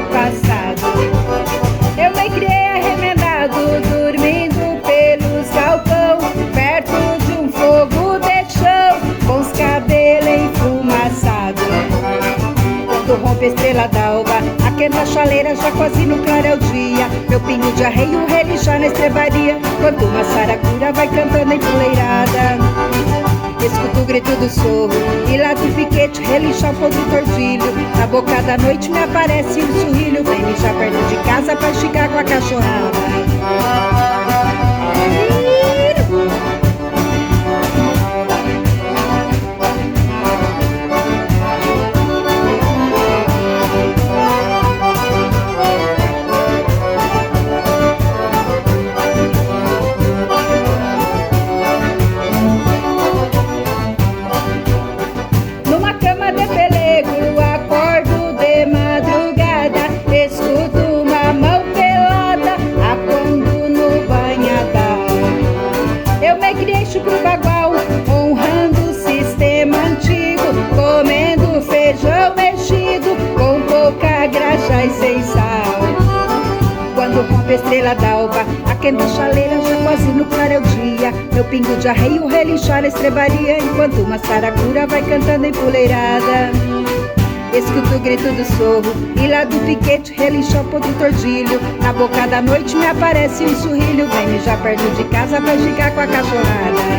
passado. Eu me criei arremendado, dormindo pelos galpão, perto de um fogo de chão, com os cabelos enfumaçados. Quando rompe a estrela d'alva, aquenta a chaleira, já quase no claro é o dia. Meu pingo de arreio relinchar na estrebaria, quando uma saracura vai cantando empoleirada. Escuto o grito do sorro e lá do piquete relinchar o podre tordilho. Na boca da noite me aparece um sorrilho, vem mijar perto de casa pra esticar com a cachorrada. Pro bagual, honrando o sistema antigo, comendo feijão mexido, com pouca graxa e sem sal. Quando rompe a estrela d'alva, aquenta a chaleira, já quase no claro é o dia. Meu pingo de arreio relinchar na estrebaria, enquanto uma saracura vai cantando empoleirada. Escuto o grito do sorro e lá do piquete relincha o podre tordilho. Na boca da noite me aparece um sorrilho, vem mijar perto de casa pra esticar com a cachorrada.